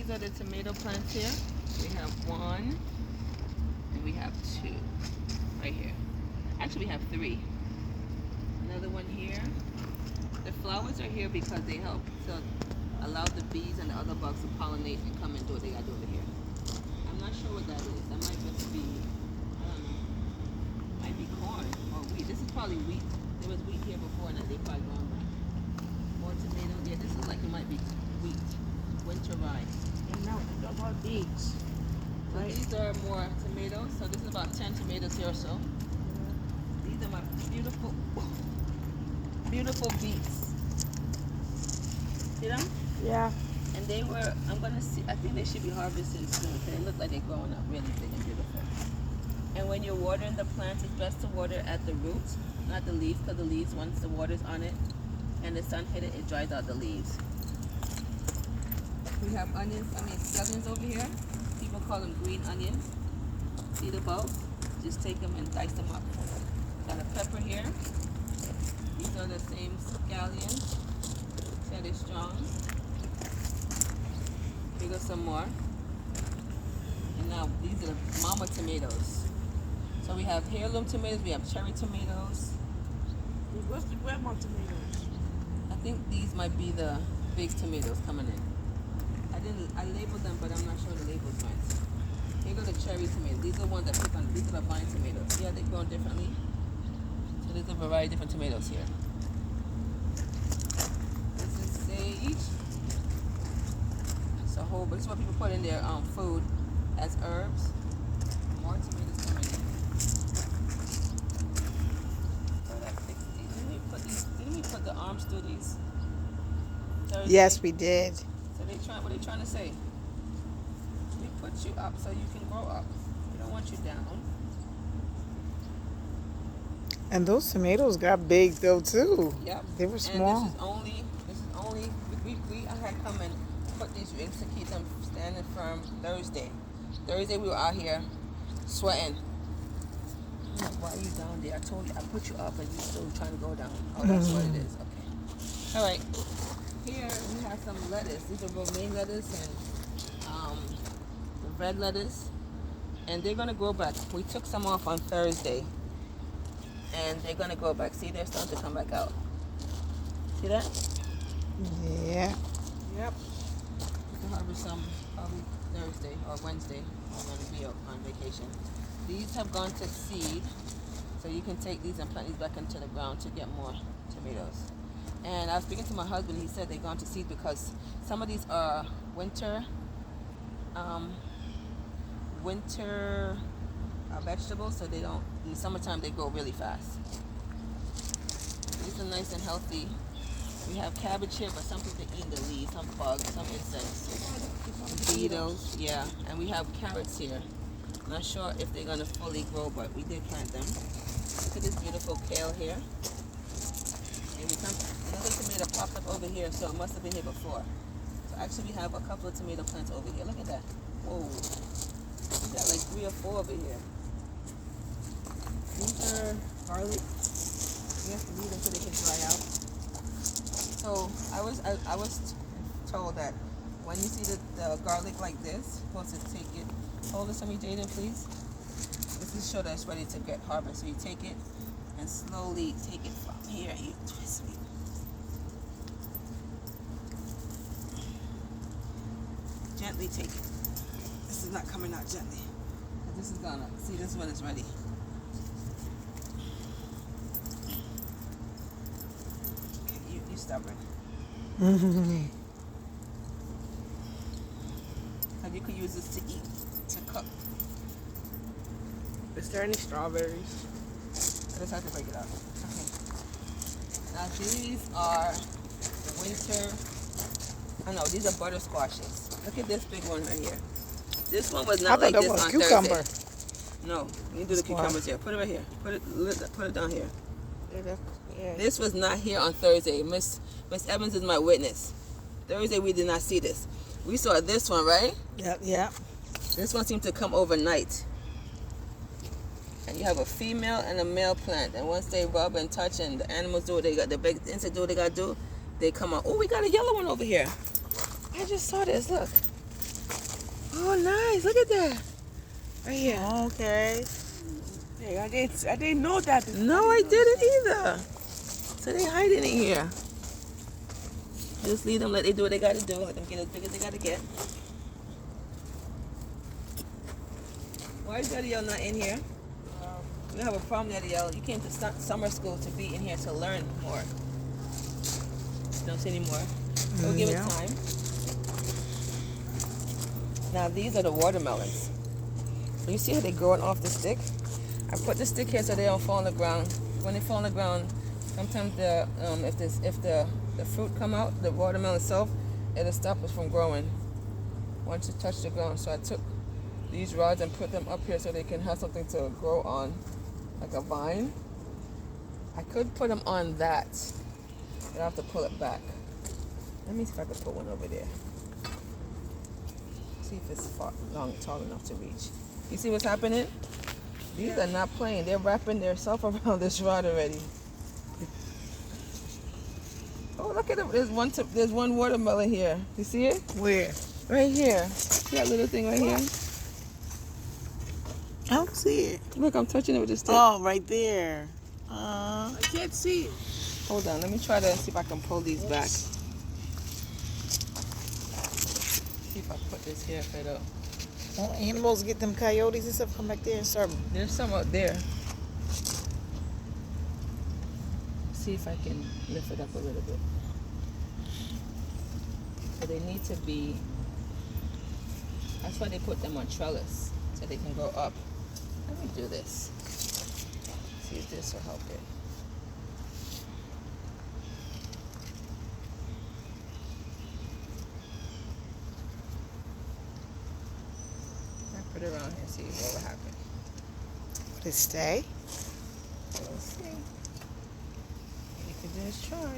these are the tomato plants here. We have one, and we have two right here. Actually, we have three. Another one here. The flowers are here because they help to allow the bees and the other bugs to pollinate and come and do what they gotta do over here. I'm not sure what that is. That might just be, I don't know, might be corn or wheat. This is probably wheat. There was wheat here before and they probably gone back. More tomato. Yeah, this is like it might be wheat. Winter rye. And now we talk about beets. So these are more tomatoes. So this is about 10 tomatoes here or so. These are my beautiful, beautiful beets. See them? Yeah. And they were, I'm gonna see, I think they should be harvested soon. They look like they're growing up really big and beautiful. And when you're watering the plants, it's best to water at the roots, not the leaves, because the leaves, once the water's on it and the sun hit it, it dries out the leaves. We have onions, scallions over here. People call them green onions. See the bulbs? Just take them and dice them up. Got a pepper here. These are the same scallions. See how they're strong? Here goes some more. And now these are the mama tomatoes. So we have heirloom tomatoes, we have cherry tomatoes. What's the grandma tomatoes? I think these might be the big tomatoes coming in. I labeled them, but I'm not sure the labels right. Here go the cherry tomatoes. These are ones that pick on. These are the vine tomatoes. Yeah, they're grown differently. So there's a variety of different tomatoes here. This is sage. It's a whole. This is what people put in their food as herbs. More tomatoes coming in. So that fixed these. Didn't we put the arms through these? Thursday? Yes, we did. So what are they trying to say? We put you up so you can grow up. We don't want you down. And those tomatoes got big though too. Yep. They were small. And this is only I had come and put these rings to keep them standing firm Thursday. Thursday we were out here sweating. I'm like, why are you down there? I told you I put you up and you're still trying to go down. Oh, that's what it is. Okay. All right. Here we have some lettuce. These are romaine lettuce and the red lettuce. And they're gonna grow back. We took some off on Thursday. And they're gonna grow back. See, they're starting to come back out. See that? Yeah. Yep. We can harvest some probably Thursday or Wednesday. I'm gonna be on vacation. These have gone to seed. So you can take these and plant these back into the ground to get more tomatoes. And I was speaking to my husband. He said they've gone to seed because some of these are winter vegetables, so they don't. In the summertime, they grow really fast. These are nice and healthy. We have cabbage here, but some people eat the leaves, some bugs, some insects, beetles. Yeah, and we have carrots here. I'm not sure if they're gonna fully grow, but we did plant them. Look at this beautiful kale here. Another tomato popped up over here, so it must have been here before. So actually we have a couple of tomato plants over here. Look at that. Whoa. We got like 3 or 4 over here. These are garlic. We have to leave them so they can dry out. So I was told that when you see the garlic like this, you're supposed to take it. Hold this for me, Jaden, please. This is show that it's ready to get harvest. So you take it and slowly take it from here and you twist it. Gently take it. This is not coming out gently. This is gonna, see, this one is ready. Okay, you stubborn. Mm-hmm. And you could use this to eat, to cook. Is there any strawberries? I just have to break it up. Okay. Now these are winter, these are butter squashes. Look at this big one right here. This one was not like this on cucumber. Thursday. No, you do the cucumbers here. Put it right here. Put it down here. Yeah. This was not here on Thursday. Miss Evans is my witness. Thursday we did not see this. We saw this one, right? Yep. This one seemed to come overnight. And you have a female and a male plant. And once they rub and touch and the animals do what they got, the big insect do what they got to do, they come out. Oh, we got a yellow one over here. I just saw this, look. Oh, nice. Look at that. Right here. Okay. Hey, I didn't know that. No, I didn't either. So they hiding in here. Just leave them, let they do what they gotta do. Let them get as big as they gotta get. Why is Daddy L not in here? We have a problem, Daddy L. You came to summer school to be in here to learn more. Don't say anymore. We'll give it Yeah. time. Now these are the watermelons. You see how they're growing off the stick? I put the stick here so they don't fall on the ground. When they fall on the ground, sometimes if the fruit come out, the watermelon itself, it'll stop us from growing once it touch the ground. So I took these rods and put them up here so they can have something to grow on, like a vine. I could put them on that, but I have to pull it back. Let me see if I can put one over there. See if it's tall enough to reach. You see what's happening? These are not playing. They're wrapping themselves around this rod already. Oh, look at it. There's one watermelon here. You see it? Where? Right here. See that little thing right here? I don't see it. Look, I'm touching it with a stick. Oh, right there. I can't see it. Hold on. Let me try to see if I can pull these back. See if I put this here for the... Won't animals get them coyotes and stuff come back there and start? There's some out there. See if I can lift it up a little bit. So they need to be... That's why they put them on trellis, so they can go up. Let me do this. See if this will help it. I put it around here, see what will happen. Would it stay? Let's see. You can just try.